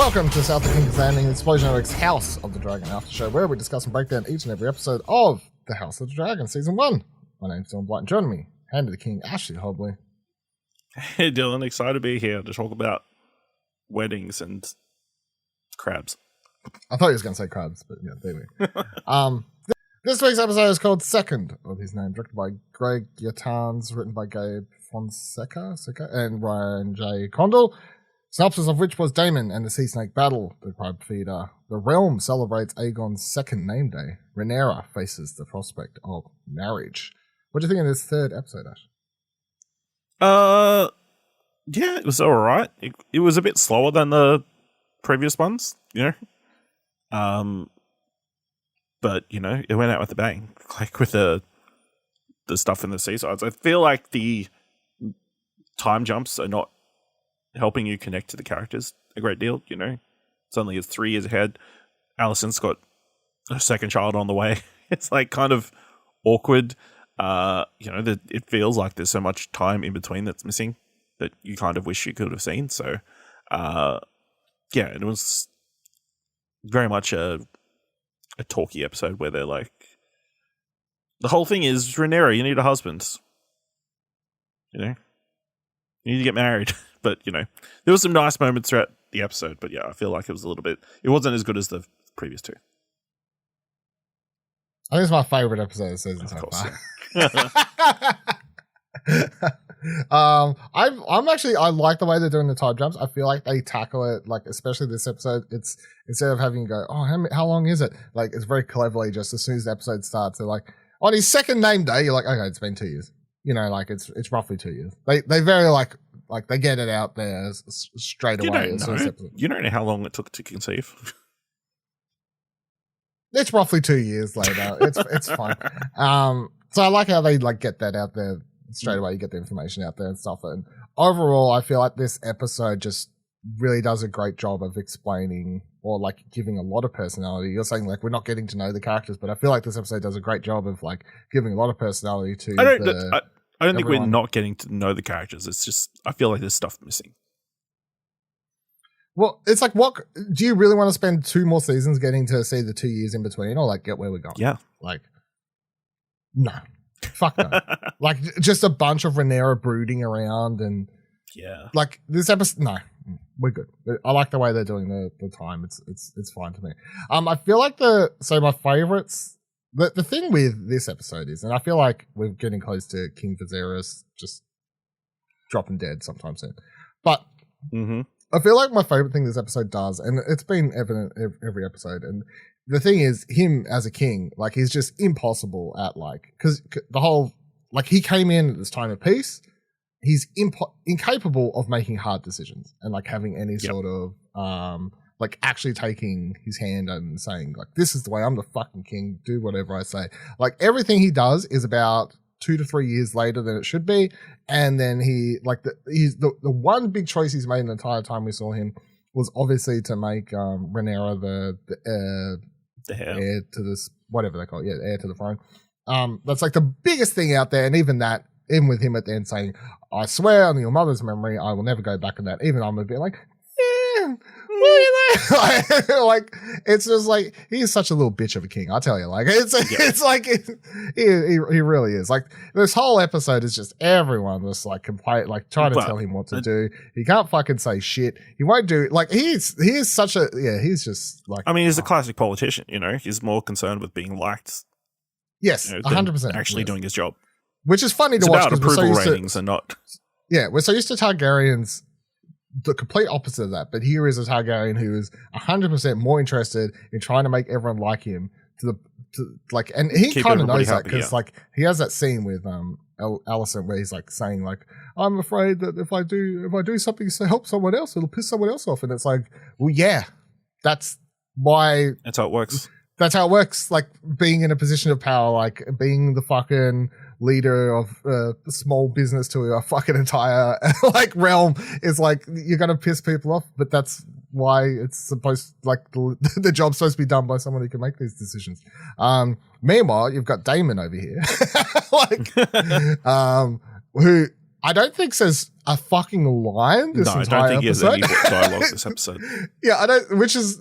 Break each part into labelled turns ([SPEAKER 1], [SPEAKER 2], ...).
[SPEAKER 1] Welcome to South of King's Landing, Explosion Network's House of the Dragon After Show, where we discuss and break down each and every episode of the House of the Dragon, Season 1. My name's Dylan Blight, and joining me, Hand of the King, Ashley Hobley.
[SPEAKER 2] Hey Dylan, excited to be here to talk about weddings and crabs.
[SPEAKER 1] I thought he was going to say crabs, but yeah, there we go. This week's episode is called Second of His Name, directed by Greg Yaitanes, written by Gabe, Fonseca, and Ryan J. Condal. Synopsis of which was Daemon and the Sea Snake battle, the Crabfeeder. The realm celebrates Aegon's second name day. Rhaenyra faces the prospect of marriage. What do you think of this third episode, Ash?
[SPEAKER 2] Yeah, it was alright. It was a bit slower than the previous ones, you know? But, you know, it went out with a bang. Like with the stuff in the seasides. I feel like the time jumps are not helping you connect to the characters a great deal, you know? Suddenly it's 3 years ahead. Alison's got a second child on the way. It's like kind of awkward. You know, it feels like there's so much time in between that's missing that you kind of wish you could have seen. So, yeah, it was very much a talky episode where they're like, the whole thing is, Rhaenyra, you need a husband. You know? You need to get married. But, you know, there were some nice moments throughout the episode. But, yeah, I feel like it was it wasn't as good as the previous two.
[SPEAKER 1] I think it's my favourite episode of the season so far. Yeah. I like the way they're doing the time jumps. I feel like they tackle it, like, especially this episode, it's instead of having to go, oh, how long is it? Like, it's very cleverly just as soon as the episode starts, they're like, on his second name day, you're like, okay, it's been 2 years. You know, like, it's roughly 2 years. They very, like they get it out there straight away.
[SPEAKER 2] You don't know how long it took to conceive.
[SPEAKER 1] It's roughly 2 years later. It's fine. So I like how they like get that out there straight away. You get the information out there and stuff. And overall, I feel like this episode just really does a great job of explaining or like giving a lot of personality. You're saying like we're not getting to know the characters, but I feel like this episode does a great job of like giving a lot of personality to.
[SPEAKER 2] I don't think we're not getting to know the characters. It's just I feel like there's stuff missing.
[SPEAKER 1] Well, it's like, what do you really want to spend 2 more seasons getting to see the 2 years in between, or like get where we're going?
[SPEAKER 2] Yeah,
[SPEAKER 1] like no, fuck no. Like just a bunch of Rhaenyra brooding around and like this episode. No, we're good. I like the way they're doing the time. It's fine to me. I feel like my favorites. The thing with this episode is, and I feel like we're getting close to King Viserys just dropping dead sometime soon, but I feel like my favorite thing this episode does, and it's been evident every episode, and the thing is, him as a king, like, he's just impossible at, like, because the whole, like, he came in at this time of peace, he's incapable of making hard decisions and, like, having any sort of, like, actually taking his hand and saying, like, this is the way, I'm the fucking king, do whatever I say. Like, everything he does is about 2 to 3 years later than it should be. And then the one big choice he's made the entire time we saw him was obviously to make Rhaenyra the heir to this, whatever they call it, heir to the throne. That's like the biggest thing out there. And even with him at the end saying, I swear on your mother's memory, I will never go back on that. Even I'm a bit like, like it's just like he's such a little bitch of a king, I tell you. Like it's like he really is. Like this whole episode is just everyone just like complain, like trying to tell him what to do. He can't fucking say shit. He won't do like he is such a he's just like,
[SPEAKER 2] I mean, he's a classic politician, you know. He's more concerned with being liked.
[SPEAKER 1] Yes, 100%.
[SPEAKER 2] Actually doing his job,
[SPEAKER 1] which is funny to watch
[SPEAKER 2] because approval ratings are not.
[SPEAKER 1] Yeah, we're so used to Targaryens. The complete opposite of that, but here is a Targaryen who is 100% more interested in trying to make everyone like him and he kind of knows that because like he has that scene with Alicent where he's like saying like, I'm afraid that if I do something to help someone else, it'll piss someone else off, and it's like, well, yeah, that's how it works. That's how it works. Like being in a position of power, like being the fucking leader of a small business to a fucking entire like realm is like, you're gonna piss people off, but that's why it's supposed, like, the job's supposed to be done by someone who can make these decisions. Meanwhile, you've got Daemon over here, like, who I don't think says a fucking line this entire episode. I don't think he has any
[SPEAKER 2] dialogue this episode.
[SPEAKER 1] Yeah, I don't, which is,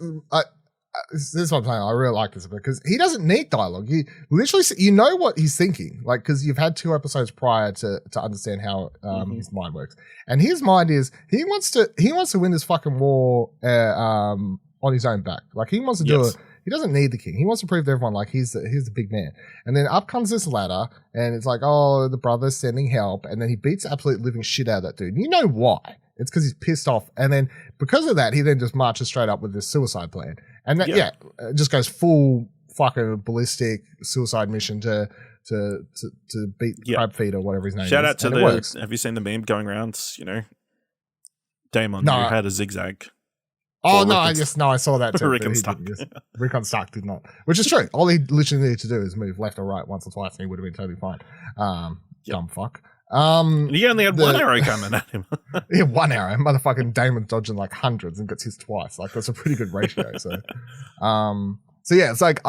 [SPEAKER 1] this is what I'm saying. I really like this because he doesn't need dialogue. He literally, you know what he's thinking, like, because you've had 2 episodes prior to understand how his mind works. And his mind is he wants to win this fucking war on his own back. Like he wants to do it. He doesn't need the king. He wants to prove to everyone like he's the big man. And then up comes this ladder, and it's like, oh, the brother's sending help, and then he beats the absolute living shit out of that dude. And you know why? It's because he's pissed off, and then because of that, he then just marches straight up with this suicide plan. And that, it just goes full fucking ballistic suicide mission to beat Crabfeeder or whatever his name is.
[SPEAKER 2] Shout out to the. Have you seen the meme going around? You know, Daemon who had a zigzag.
[SPEAKER 1] Oh no! I saw that too.
[SPEAKER 2] Rickon Stark.
[SPEAKER 1] Rickon Stark did not, which is true. All he literally needed to do is move left or right once or twice, and he would have been totally fine. Dumb fuck.
[SPEAKER 2] And he only had one arrow coming at him.
[SPEAKER 1] Yeah, one arrow. Motherfucking Daemon dodging like hundreds and gets his twice. Like that's a pretty good ratio. So yeah, it's like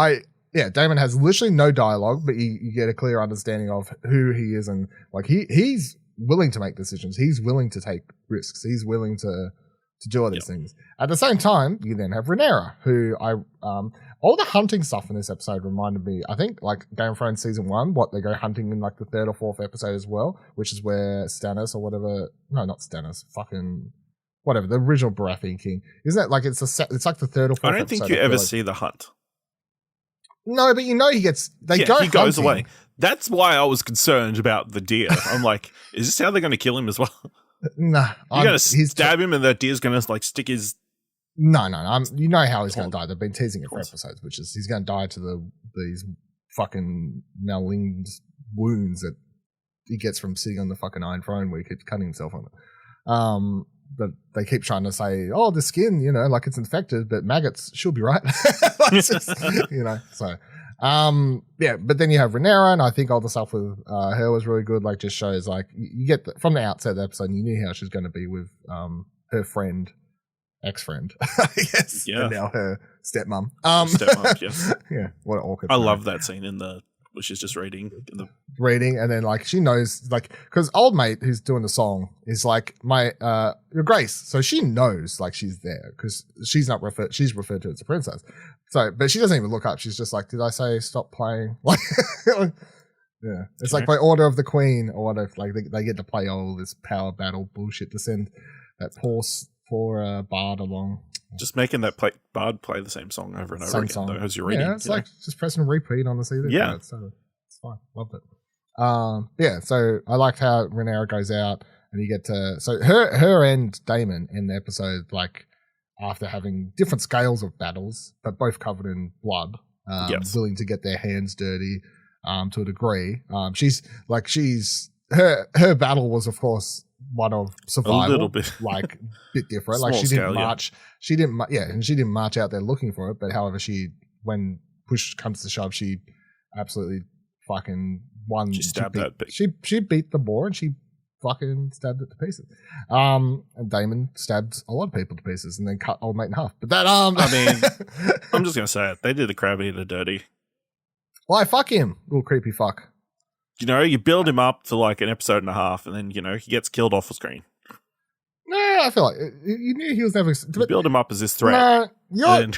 [SPEAKER 1] Daemon has literally no dialogue, but you get a clear understanding of who he is, and like he's willing to make decisions. He's willing to take risks. He's willing to do all these things. At the same time, you then have Rhaenyra, who all the hunting stuff in this episode reminded me, I think, like Game of Thrones season 1, they go hunting in like the 3rd or 4th episode as well, which is where Stannis or whatever, no, not Stannis, fucking whatever, the original Baratheon king. Isn't it like it's like the 3rd or 4th episode?
[SPEAKER 2] I don't think you ever see the hunt.
[SPEAKER 1] No, but you know he goes
[SPEAKER 2] away. That's why I was concerned about the deer. I'm like, is this how they're going to kill him as well?
[SPEAKER 1] Nah,
[SPEAKER 2] you're going to stab him and that deer's going to like stick his...
[SPEAKER 1] No. You know how he's going to die. They've been teasing it for episodes, which is he's going to die to these fucking maligned wounds that he gets from sitting on the fucking Iron Throne where he keeps cutting himself on it. But they keep trying to say, oh, the skin, you know, like it's infected, but maggots, she'll be right. You know, so... but then you have Rhaenyra, and I think all the stuff with her was really good. Like, just shows like you get from the outset of the episode, you knew how she's going to be with her ex-friend, I guess. Yeah. And now her stepmom.
[SPEAKER 2] Yes.
[SPEAKER 1] Yeah. What an awkward.
[SPEAKER 2] I love that scene where she's just reading,
[SPEAKER 1] and then like she knows, like, because old mate who's doing the song is like your Grace, so she knows like she's there because she's referred to as a princess. So, but she doesn't even look up. She's just like, did I say stop playing? Like, yeah, it's like by order of the Queen or whatever. Like they get to play all this power battle bullshit to send that poor bard along.
[SPEAKER 2] Just making that bard play the same song over and over again, though, as you're reading.
[SPEAKER 1] Yeah, it's like just pressing repeat on the CD. Yeah, so it's fine. Loved it. So I liked how Rhaenyra goes out and you get to her and Daemon in the episode, like after having different scales of battles, but both covered in blood, willing to get their hands dirty to a degree. Her battle was, of course, one of survival, a little bit, like bit different. Like she didn't march. She didn't march out there looking for it. But however, when push comes to shove, she absolutely fucking won.
[SPEAKER 2] She stabbed that.
[SPEAKER 1] She beat the boar and she fucking stabbed it to pieces. And Daemon stabbed a lot of people to pieces and then cut old mate in half. But that
[SPEAKER 2] I mean, I'm just gonna say it. They did the Crabfeeder dirty.
[SPEAKER 1] Why, fuck him, little creepy fuck.
[SPEAKER 2] You know, you build him up for like an episode and a half, and then, you know, he gets killed off the screen.
[SPEAKER 1] No, I feel like you knew he was never...
[SPEAKER 2] You build him up as this threat.
[SPEAKER 1] No.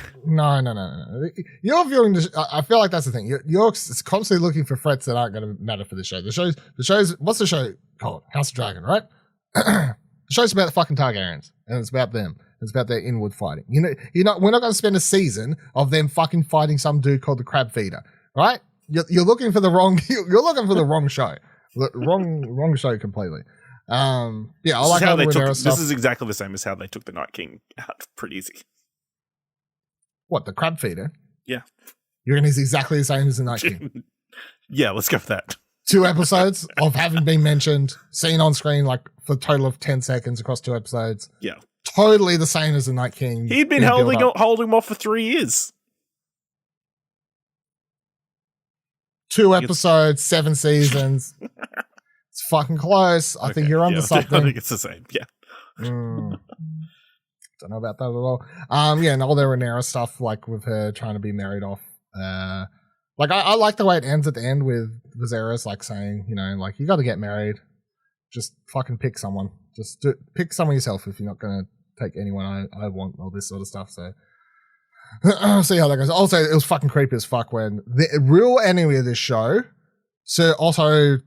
[SPEAKER 1] You're viewing this... I feel like that's the thing. You're constantly looking for threats that aren't going to matter for the show. The show's... What's the show called? House of Dragon, right? The show's about the fucking Targaryens, and it's about them. It's about their inward fighting. You know, we're not going to spend a season of them fucking fighting some dude called the Crabfeeder, right? You're looking for the wrong. You're looking for the wrong show. Wrong show completely. I like how they took.
[SPEAKER 2] This is exactly the same as how they took the Night King out pretty easy.
[SPEAKER 1] What, the Crabfeeder?
[SPEAKER 2] Yeah.
[SPEAKER 1] You reckon he's exactly the same as the Night King?
[SPEAKER 2] Yeah, let's go for that.
[SPEAKER 1] 2 episodes of having been mentioned, seen on screen like for a total of 10 seconds across 2 episodes.
[SPEAKER 2] Yeah.
[SPEAKER 1] Totally the same as the Night King.
[SPEAKER 2] He'd been holding him off for 3 years.
[SPEAKER 1] 2 episodes, 7 seasons. It's fucking close. I think you're onto something.
[SPEAKER 2] I think it's the same. Yeah.
[SPEAKER 1] Don't know about that at all. And all their Rhaenyra stuff, like with her trying to be married off. I like the way it ends at the end with Viserys, like saying, you know, like, you got to get married. just fucking pick someone. Just pick someone yourself if you're not going to take anyone I want, all this sort of stuff. So see how that goes. Also, it was fucking creepy as fuck when the real enemy of this show, Sir Otto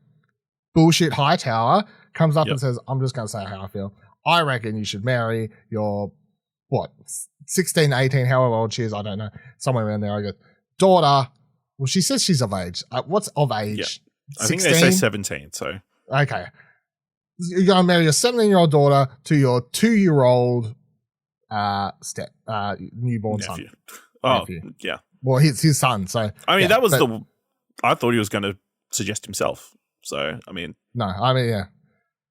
[SPEAKER 1] Bullshit Hightower, comes up and says, I'm just going to say how I feel. I reckon you should marry your, 16, 18, however old she is, I don't know, somewhere around there. I go, daughter. Well, she says she's of age. What's of age?
[SPEAKER 2] Yeah. I think they say 17, so.
[SPEAKER 1] Okay. You're going to marry your 17-year-old daughter to your 2-year-old newborn
[SPEAKER 2] nephew.
[SPEAKER 1] son.
[SPEAKER 2] Oh,
[SPEAKER 1] nephew.
[SPEAKER 2] Yeah.
[SPEAKER 1] Well, his son, so.
[SPEAKER 2] I mean, that was I thought he was going to suggest himself. So, I mean.
[SPEAKER 1] No, I mean, yeah.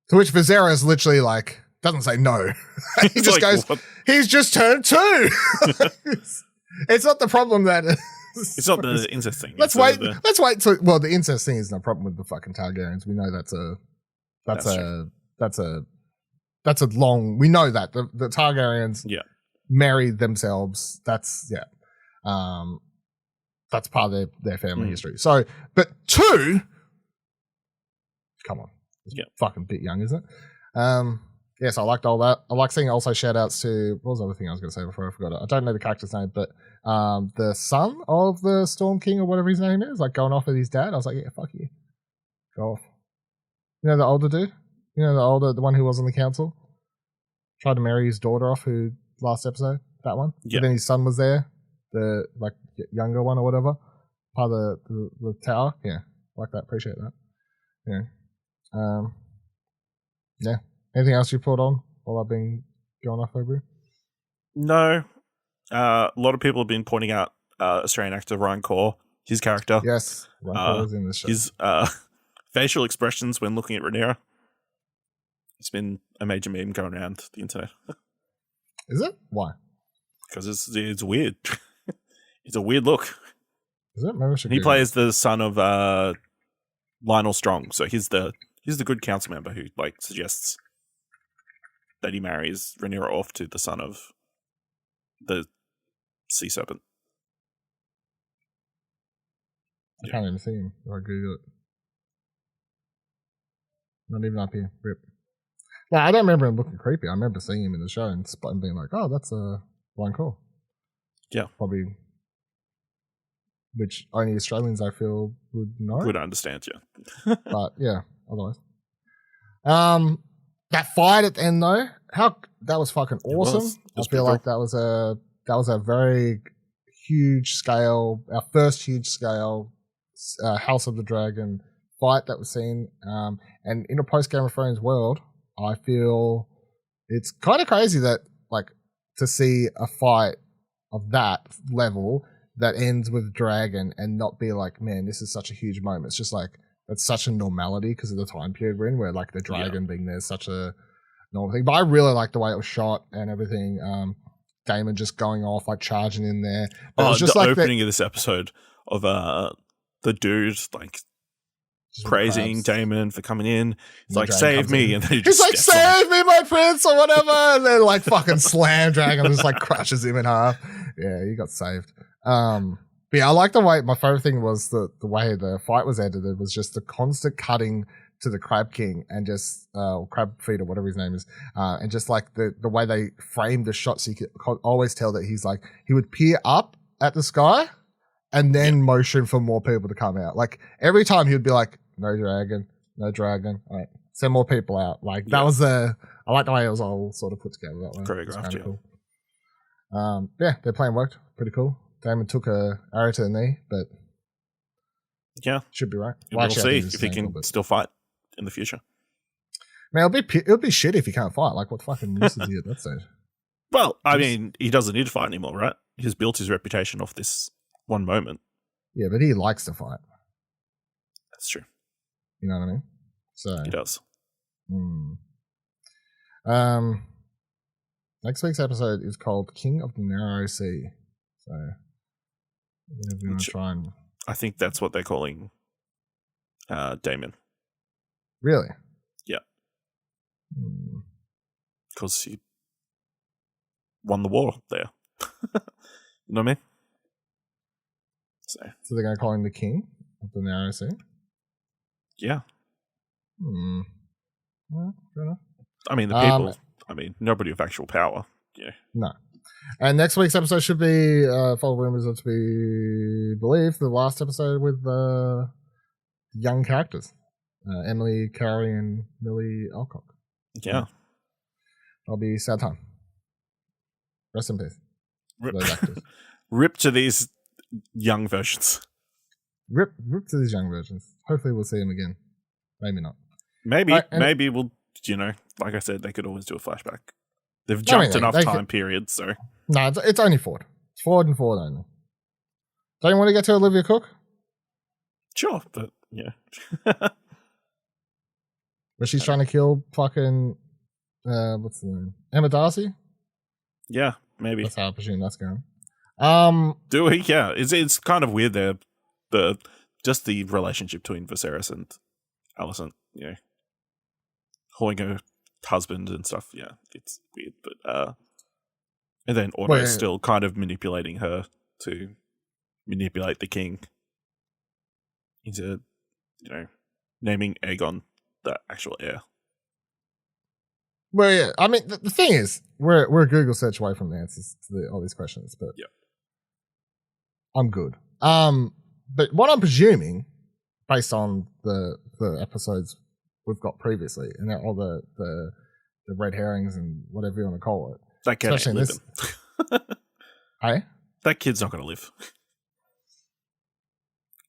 [SPEAKER 1] To which Viserys literally, like, doesn't say no. He just goes, what? He's just turned 2. It's not the problem that...
[SPEAKER 2] It's not the incest thing.
[SPEAKER 1] Let's wait. Let's wait. Well, the incest thing is no problem with the fucking Targaryens. We know that's a long. We know that the Targaryens married themselves. That's part of their family history. So, but 2, come on, it's fucking bit young, isn't it? Yes, I liked all that. I like seeing also shout outs to, what was the other thing I was going to say before I forgot it? I don't know the character's name, but the son of the Storm King or whatever his name is, like going off with his dad. I was like, yeah, fuck you. Go off. You know the older dude? You know the one who was on the council? Tried to marry his daughter off, who, last episode? That one? Yeah. But then his son was there, the like younger one or whatever, part of the tower. Yeah, like that. Appreciate that. Yeah. Yeah. Anything else you put on while I've been going off over?
[SPEAKER 2] No. A lot of people have been pointing out Australian actor Ryan Corr, his character.
[SPEAKER 1] Yes, Ryan Corr is in the show.
[SPEAKER 2] His facial expressions when looking at Rhaenyra. It's been a major meme going around the internet.
[SPEAKER 1] Is it? Why?
[SPEAKER 2] Because it's weird. It's a weird look.
[SPEAKER 1] Is it? Maybe I should
[SPEAKER 2] he plays the son of Lionel Strong, so he's the good council member who like suggests that he marries Rhaenyra off to the son of the sea serpent.
[SPEAKER 1] I can't even see him if I Google it. Not even up here. Rip. No, I don't remember him looking creepy. I remember seeing him in the show and being like, oh, that's Ryan Corr.
[SPEAKER 2] Yeah.
[SPEAKER 1] Probably, which only Australians, I feel, would know.
[SPEAKER 2] Would understand, yeah.
[SPEAKER 1] But, yeah, otherwise. That fight at the end, though, that was fucking awesome. I feel like that was a very huge scale, our first huge scale House of the Dragon fight that was seen. And in a post Game of Thrones world, I feel it's kind of crazy that, like, to see a fight of that level that ends with a dragon and not be like, man, this is such a huge moment. It's just like, it's such a normality because of the time period we're in, where like the dragon being there is such a normal thing. But I really like the way it was shot and everything. Daemon just going off, like charging in there. But it was just
[SPEAKER 2] the
[SPEAKER 1] like
[SPEAKER 2] opening of this episode of the dude like praising Daemon for coming in. He's like, save me. And then he's like,
[SPEAKER 1] save me, my prince, or whatever. And then like fucking slam dragon just like crushes him in half. Yeah, he got saved. But yeah, I like the way, my favorite thing was the way the fight was edited was just the constant cutting to the Crab King and just, Crabfeeder, whatever his name is, and just like the way they framed the shot so you could always tell that he's like, he would peer up at the sky and then motion for more people to come out. Like every time he would be like, no dragon. All right, send more people out. Like that was I like the way it was all sort of put together that way.
[SPEAKER 2] Choreographed,
[SPEAKER 1] cool. Yeah, their plan worked. Pretty cool. Daemon took a arrow to the knee, but should be right.
[SPEAKER 2] We'll see if he can still fight in the future.
[SPEAKER 1] Man, it'll be shit if he can't fight. Like, what fucking use is he at that stage?
[SPEAKER 2] Well, I mean, he doesn't need to fight anymore, right? He's built his reputation off this one moment.
[SPEAKER 1] Yeah, but he likes to fight.
[SPEAKER 2] That's true.
[SPEAKER 1] You know what I mean? So
[SPEAKER 2] he does.
[SPEAKER 1] Next week's episode is called King of the Narrow Sea. So we're going to try and...
[SPEAKER 2] I think that's what they're calling Daemon.
[SPEAKER 1] Really?
[SPEAKER 2] Yeah. Because he won the war there. You know what I mean? So
[SPEAKER 1] they're going to call him the King of the Narrow Sea?
[SPEAKER 2] Yeah.
[SPEAKER 1] Yeah, fair enough.
[SPEAKER 2] I mean, the people. Nobody with actual power. Yeah.
[SPEAKER 1] No. And next week's episode should be, follow rumors are to be believed, the last episode with young characters. Emily, Carey, and Millie Alcock.
[SPEAKER 2] Yeah.
[SPEAKER 1] That'll be sad time. Rest in peace. Those actors.
[SPEAKER 2] Rip to these young versions.
[SPEAKER 1] Rip to these young versions. Hopefully we'll see them again. Maybe not.
[SPEAKER 2] Maybe we'll, like I said, they could always do a flashback. They've jumped enough time periods, so.
[SPEAKER 1] No, it's only Ford. It's Ford and Ford only. Don't you want to get to Olivia Cook?
[SPEAKER 2] Sure, but yeah.
[SPEAKER 1] But she's trying to kill fucking, what's the name? Emma Darcy?
[SPEAKER 2] Yeah, maybe.
[SPEAKER 1] That's how I presume that's going.
[SPEAKER 2] Do we? Yeah. It's kind of weird there. Just the relationship between Viserys and Alicent, calling her husband and stuff. Yeah, it's weird. But and then Otto's still kind of manipulating her to manipulate the king into, naming Aegon the actual heir.
[SPEAKER 1] Well, yeah. I mean, the thing is, we're a Google search away from the answers to all these questions, but
[SPEAKER 2] yeah,
[SPEAKER 1] I'm good. But what I'm presuming, based on the episodes we've got previously, and all the red herrings and whatever you want to call it,
[SPEAKER 2] that kid ain't living.
[SPEAKER 1] Hey,
[SPEAKER 2] that kid's not going to live.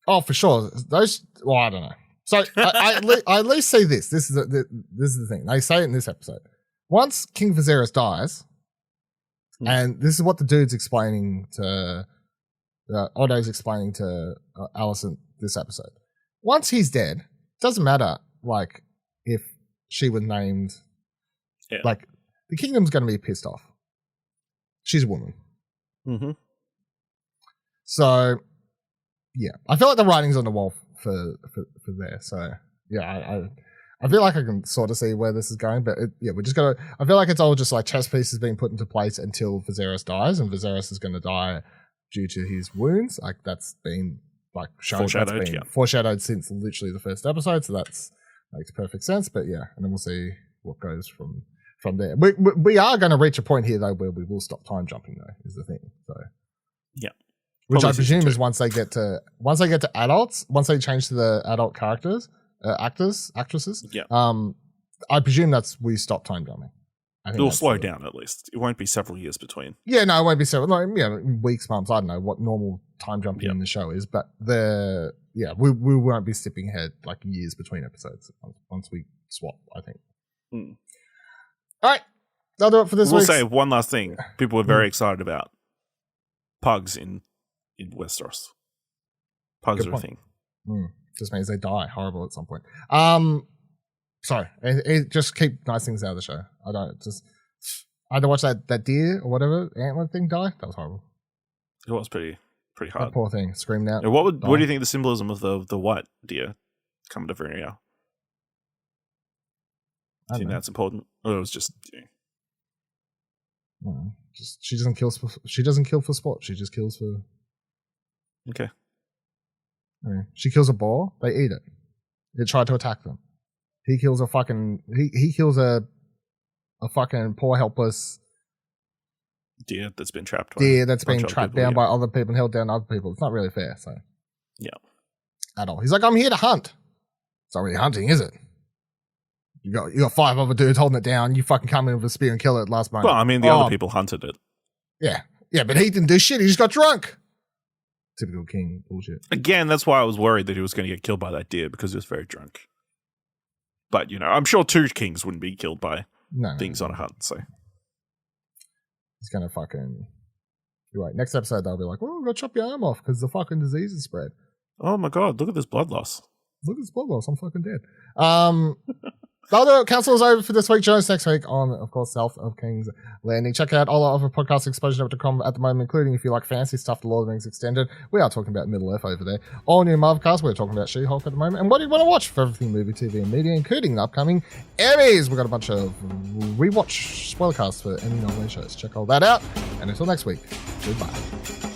[SPEAKER 1] Oh, for sure. Those. Well, I don't know. So I at least say this. This is the thing. They say it in this episode. Once King Viserys dies, and this is what the dude's explaining to Otto's explaining to Alicent this episode. Once he's dead, it doesn't matter like if she was named.
[SPEAKER 2] Yeah.
[SPEAKER 1] Like the kingdom's going to be pissed off. She's a woman.
[SPEAKER 2] Mm-hmm.
[SPEAKER 1] So yeah, I feel like the writing's on the wall for there. So yeah, I feel like I can sort of see where this is going, but we're just gonna. I feel like it's all just like chess pieces being put into place until Viserys dies, and Viserys is going to die due to his wounds. Like that's been like shown, foreshadowed since literally the first episode. So that's makes perfect sense. But yeah, and then we'll see what goes from there. We are going to reach a point here though where we will stop time jumping though. Is the thing. So
[SPEAKER 2] yeah.
[SPEAKER 1] Which I presume is once they get to adults, once they change to the adult characters, actresses.
[SPEAKER 2] Yeah.
[SPEAKER 1] I presume we stop time jumping.
[SPEAKER 2] It'll slow down at least. It won't be several years between.
[SPEAKER 1] Yeah, no, it won't be several. Like, weeks, months. I don't know what normal time jumping in the show is, but we won't be skipping ahead like years between episodes once we swap. I think. All right, that'll do it for this week.
[SPEAKER 2] We'll say one last thing. People were very excited about pugs in Westeros. Pugs are a thing.
[SPEAKER 1] Just means they die horrible at some point. Sorry, just keep nice things out of the show. I had to watch that deer or whatever antler thing die. That was horrible.
[SPEAKER 2] It was pretty hard.
[SPEAKER 1] That poor thing screamed out.
[SPEAKER 2] What do you think the symbolism of the white deer coming to Rhaenyra? Do you think that's important, or it was just?
[SPEAKER 1] She doesn't kill. She doesn't kill for sport. She just kills for.
[SPEAKER 2] Okay.
[SPEAKER 1] I mean, she kills a boar. They eat it. They try to attack them. He kills a fucking. He kills a fucking poor helpless
[SPEAKER 2] deer that's been trapped.
[SPEAKER 1] That's been trapped down by other people and held down by other people. It's not really fair. So.
[SPEAKER 2] Yeah.
[SPEAKER 1] At all. He's like, I'm here to hunt. It's not really hunting, is it? You got 5 other dudes holding it down. You fucking come in with a spear and kill it last moment.
[SPEAKER 2] Well, I mean, the other people hunted it.
[SPEAKER 1] Yeah, but he didn't do shit. He just got drunk. Typical king bullshit.
[SPEAKER 2] Again, that's why I was worried that he was going to get killed by that deer because he was very drunk. But, I'm sure 2 kings wouldn't be killed by things on a hunt, so.
[SPEAKER 1] He's going to fucking... You're right. Next episode, they'll be like, well, we've got to chop your arm off because the fucking disease is spread.
[SPEAKER 2] Oh my god, look at this blood loss.
[SPEAKER 1] Look at this blood loss. I'm fucking dead. That'll do it. Council is over for this week. Join us next week on, of course, South of King's Landing. Check out all our other podcasts, exposurenetwork.com at the moment, including if you like fancy stuff, The Lord of the Rings Extended. We are talking about Middle Earth over there. All new Marvelcast. We're talking about She-Hulk at the moment. And what do you want to watch for everything movie, TV, and media, including the upcoming Emmys? We've got a bunch of rewatch spoilercasts for Emmy nominated shows. Check all that out. And until next week, goodbye.